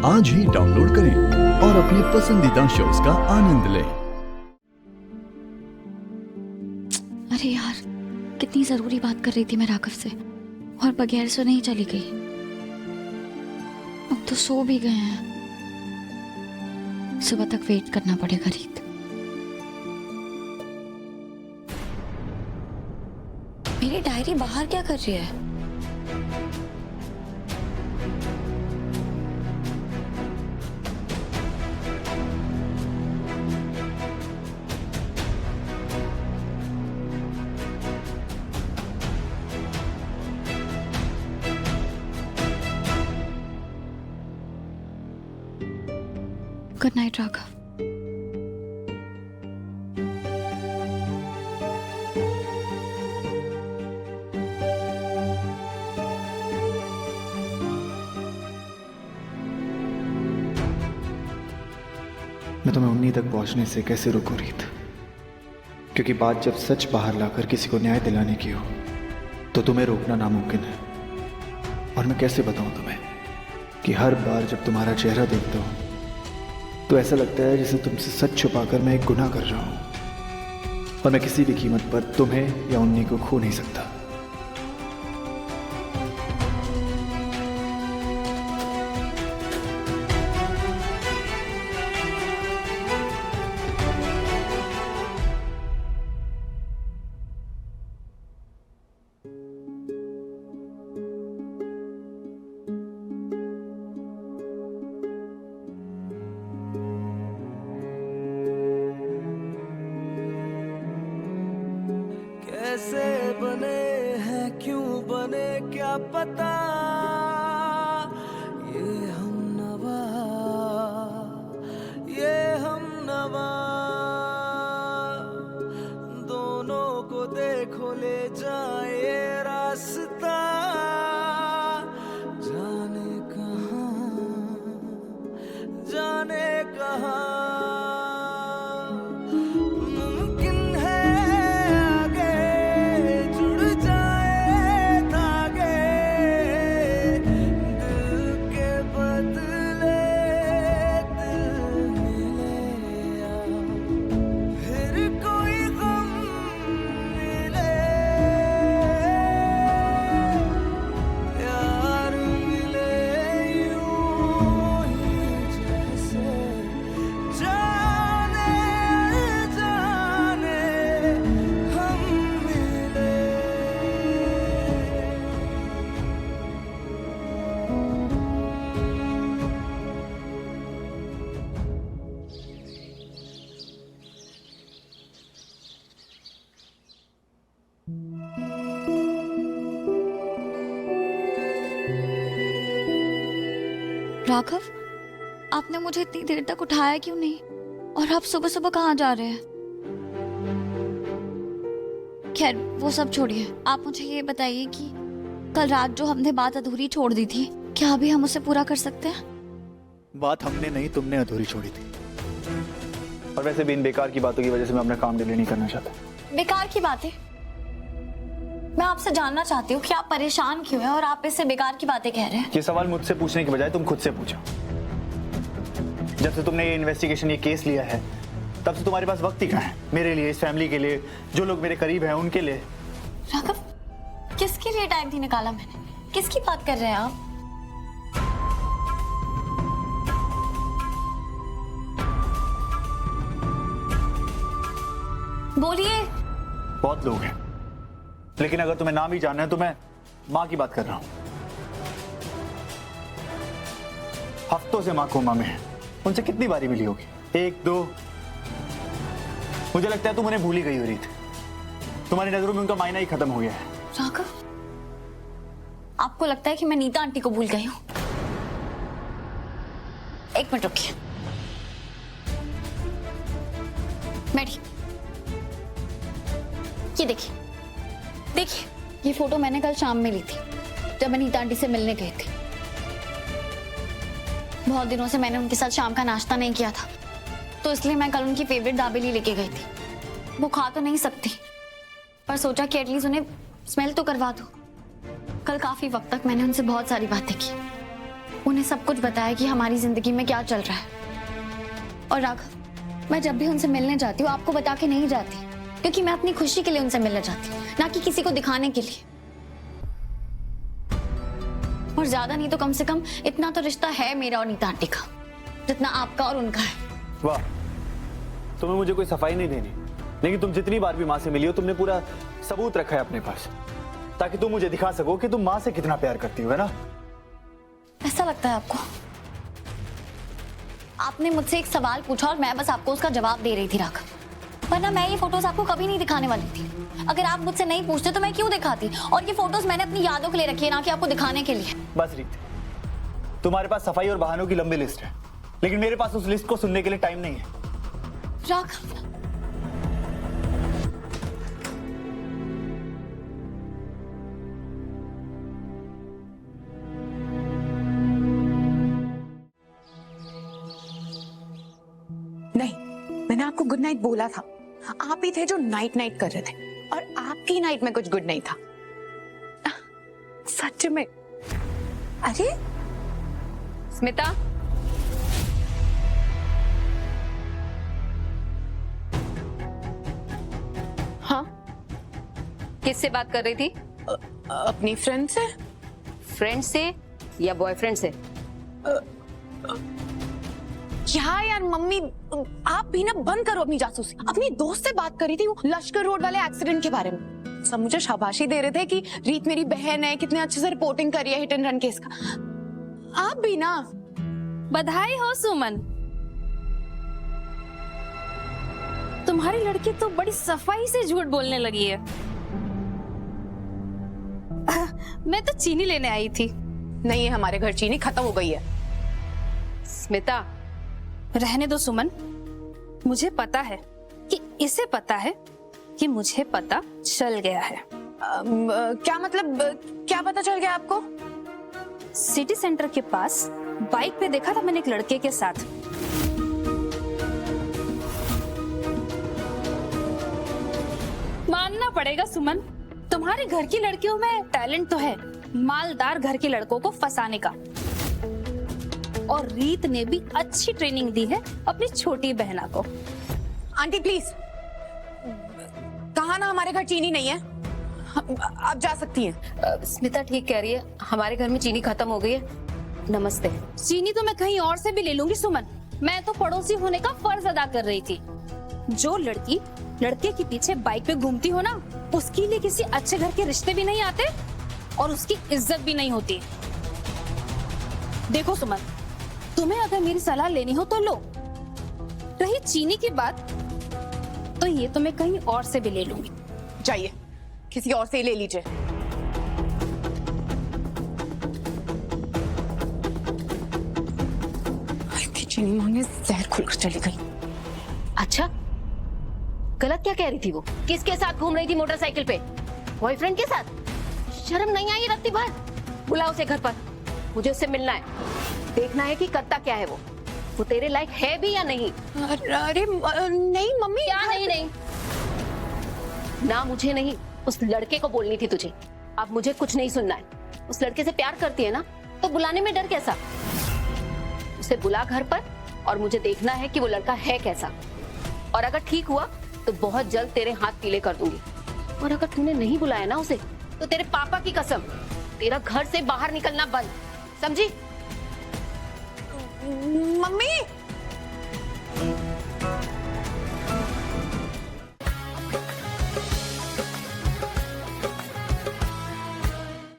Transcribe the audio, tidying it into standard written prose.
आज ही डाउनलोड करें और अपने पसंदीदा शोज का आनंद लें। अरे यार, कितनी जरूरी बात कर रही थी मैं राघव से और बगैर सुने ही चली गई। अब तो सो भी गए हैं, सुबह तक वेट करना पड़ेगा। रीत, मेरी डायरी बाहर क्या कर रही है? Good night Raghav. मैं तुम्हें उन्हीं तक पहुंचने से कैसे रोकूं रीत? क्योंकि बात जब सच बाहर लाकर किसी को न्याय दिलाने की हो तो तुम्हें रोकना नामुमकिन है। और मैं कैसे बताऊं तुम्हें कि हर बार जब तुम्हारा चेहरा देखता हूं तो ऐसा लगता है जैसे तुमसे सच छुपाकर मैं एक गुनाह कर रहा हूं और मैं किसी भी कीमत पर तुम्हें या उन्हीं को खो नहीं सकता। कैसे बने हैं, क्यों बने, क्या पता। ये हम नवा, ये हम नवा, दोनों को देखो ले जाए रास्ता, जाने कहाँ, जाने कहाँ। राघव, आपने मुझे इतनी देर तक उठाया क्यों नहीं? और आप सुबह सुबह कहाँ जा रहे हैं? खैर, वो सब छोड़िए। आप मुझे ये बताइए कि कल रात जो हमने बात अधूरी छोड़ दी थी, क्या अभी हम उसे पूरा कर सकते हैं? बात हमने नहीं, तुमने अधूरी छोड़ी थी। और वैसे भी इन बेकार की बातों की वजह से मैं अपना काम डिले नहीं करना चाहता। बेकार की बातें? मैं आपसे जानना चाहती हूँ कि आप परेशान क्यों हैं और आप इससे बेकार की बातें कह रहे हैं। ये सवाल मुझसे पूछने की बजाय तुम खुद से पूछो। जब से तुमने ये इन्वेस्टिगेशन, ये केस लिया है, तब से तुम्हारे पास वक्त ही कहाँ है मेरे लिए, इस फैमिली के लिए, जो लोग मेरे करीब हैं उनके लिए। राघव, किसके लिए टाइम नहीं निकाला मैंने? किसकी बात कर रहे हैं आप? बोलिए। बहुत लोग हैं, लेकिन अगर तुम्हें नाम ही जानना है तो मैं माँ की बात कर रहा हूं। हफ्तों से माँ कोमा में है। उनसे कितनी बारी मिली होगी? एक, दो? मुझे लगता है तुम उन्हें भूल ही गई हो रीत। तुम्हारी नजरों में उनका मायना ही खत्म हो गया है। राघव, आपको लगता है कि मैं नीता आंटी को भूल गई हूँ? एक मिनट रुकिए। बैठिए। ये देखिए, देखिए, ये फोटो मैंने कल शाम में ली थी जब मैं नीता आंटी से मिलने गई थी। बहुत दिनों से मैंने उनके साथ शाम का नाश्ता नहीं किया था, तो इसलिए मैं कल उनकी फेवरेट दाबेली लेके गई थी। वो खा तो नहीं सकती, पर सोचा कि एटलीस्ट उन्हें स्मेल तो करवा दो। कल काफी वक्त तक मैंने उनसे बहुत सारी बातें की। उन्हें सब कुछ बताया कि हमारी जिंदगी में क्या चल रहा है। और राघव, मैं जब भी उनसे मिलने जाती हूँ आपको बता के नहीं जाती, क्योंकि मैं अपनी खुशी के लिए उनसे मिलने जाती हूँ, ना कि किसी को दिखाने के लिए। और ज्यादा नहीं तो कम से कम इतना तो रिश्ता है मेरा और नीता आंटी का, जितना आपका और उनका है। वाह, तुम्हें मुझे कोई सफाई नहीं देनी, लेकिन तुम जितनी बार भी माँ से मिली हो तुमने पूरा सबूत रखा है अपने पास, ताकि तुम मुझे दिखा सको कि तुम माँ से कितना प्यार करती हो, है ना? ऐसा लगता है आपको? आपने मुझसे एक सवाल पूछा और मैं बस आपको उसका जवाब दे रही थी राघव, वरना मैं ये फोटोज आपको कभी नहीं दिखाने वाली थी। अगर आप मुझसे नहीं पूछते तो मैं क्यों दिखाती? और ये फोटोज मैंने अपनी यादों के लिए रखी है, ना कि आपको दिखाने के लिए। बस रीत, तुम्हारे पास सफाई और बहानों की लंबी लिस्ट है, लेकिन मेरे पास उस लिस्ट को सुनने के लिए टाइम नहीं है। राघव, नहीं, मैंने आपको गुड नाइट बोला था। आप ही थे जो नाइट नाइट कर रहे थे, और आपकी नाइट में कुछ गुड नहीं था। सच में। अरे स्मिता, हाँ, किससे बात कर रही थी? अपनी फ्रेंड से। फ्रेंड से या बॉयफ्रेंड से? क्या यार मम्मी, आप भी ना बंद करो अपनी जासूसी। अपनी दोस्त से बात करी थी, वो लश्कर रोड वाले एक्सीडेंट के बारे में। सब मुझे शाबाशी दे रहे थे कि रीत मेरी बहन है, कितने अच्छे से रिपोर्टिंग करी है हिट एंड रन केस का। आप भी ना। बधाई हो सुमन, तुम्हारी लड़की तो बड़ी सफाई से झूठ बोलने लगी है। मैं तो चीनी लेने आई थी। नहीं है हमारे घर चीनी खत्म हो गई है। स्मिता, रहने दो सुमन, मुझे पता है कि इसे पता है कि मुझे पता चल गया है। क्या मतलब, क्या पता चल गया आपको? सिटी सेंटर के पास बाइक पे देखा था मैंने एक लड़के के साथ। मानना पड़ेगा सुमन, तुम्हारे घर की लड़कियों में टैलेंट तो है, मालदार घर के लड़कों को फंसाने का। और रीत ने भी अच्छी ट्रेनिंग दी है अपनी छोटी बहना को। आंटी प्लीज, कहा ना हमारे घर चीनी नहीं है, आप जा सकती हैं। स्मिता ठीक कह रही है, हमारे घर में चीनी खत्म हो गई है। नमस्ते। चीनी तो मैं कहीं और से भी ले लूंगी सुमन, मैं तो पड़ोसी होने का फर्ज अदा कर रही थी। जो लड़की लड़के के पीछे बाइक पे घूमती हो ना, उसके लिए किसी अच्छे घर के रिश्ते भी नहीं आते और उसकी इज्जत भी नहीं होती। देखो सुमन, तुम्हें अगर मेरी सलाह लेनी हो तो लो। रही चीनी की बात, तो ये तो मैं कहीं और से भी ले लूंगी। जाइए, किसी और से ले लीजिए। चीनी मांगे जहर खुलकर चली गई। अच्छा, गलत क्या कह रही थी वो? किसके साथ घूम रही थी मोटरसाइकिल पे? बॉयफ्रेंड के साथ? शर्म नहीं आई रत्ती भर? बुला उसे घर पर, मुझे उससे मिलना है, देखना है कि करता क्या है वो तेरे लायक है भी या नहीं। अरे नहीं मम्मी। क्या नहीं? ना मुझे नहीं, उस लड़के को बोलनी थी तुझे। अब मुझे कुछ नहीं सुनना है। उस लड़के से प्यार करती है ना, तो बुलाने में डर कैसा? उसे बुला घर पर, और मुझे देखना है कि वो लड़का है कैसा। और अगर ठीक हुआ तो बहुत जल्द तेरे हाथ पीले कर दूंगी। और अगर तूने नहीं बुलाया ना उसे, तो तेरे पापा की कसम, तेरा घर से बाहर निकलना बंद, समझी? मम्मी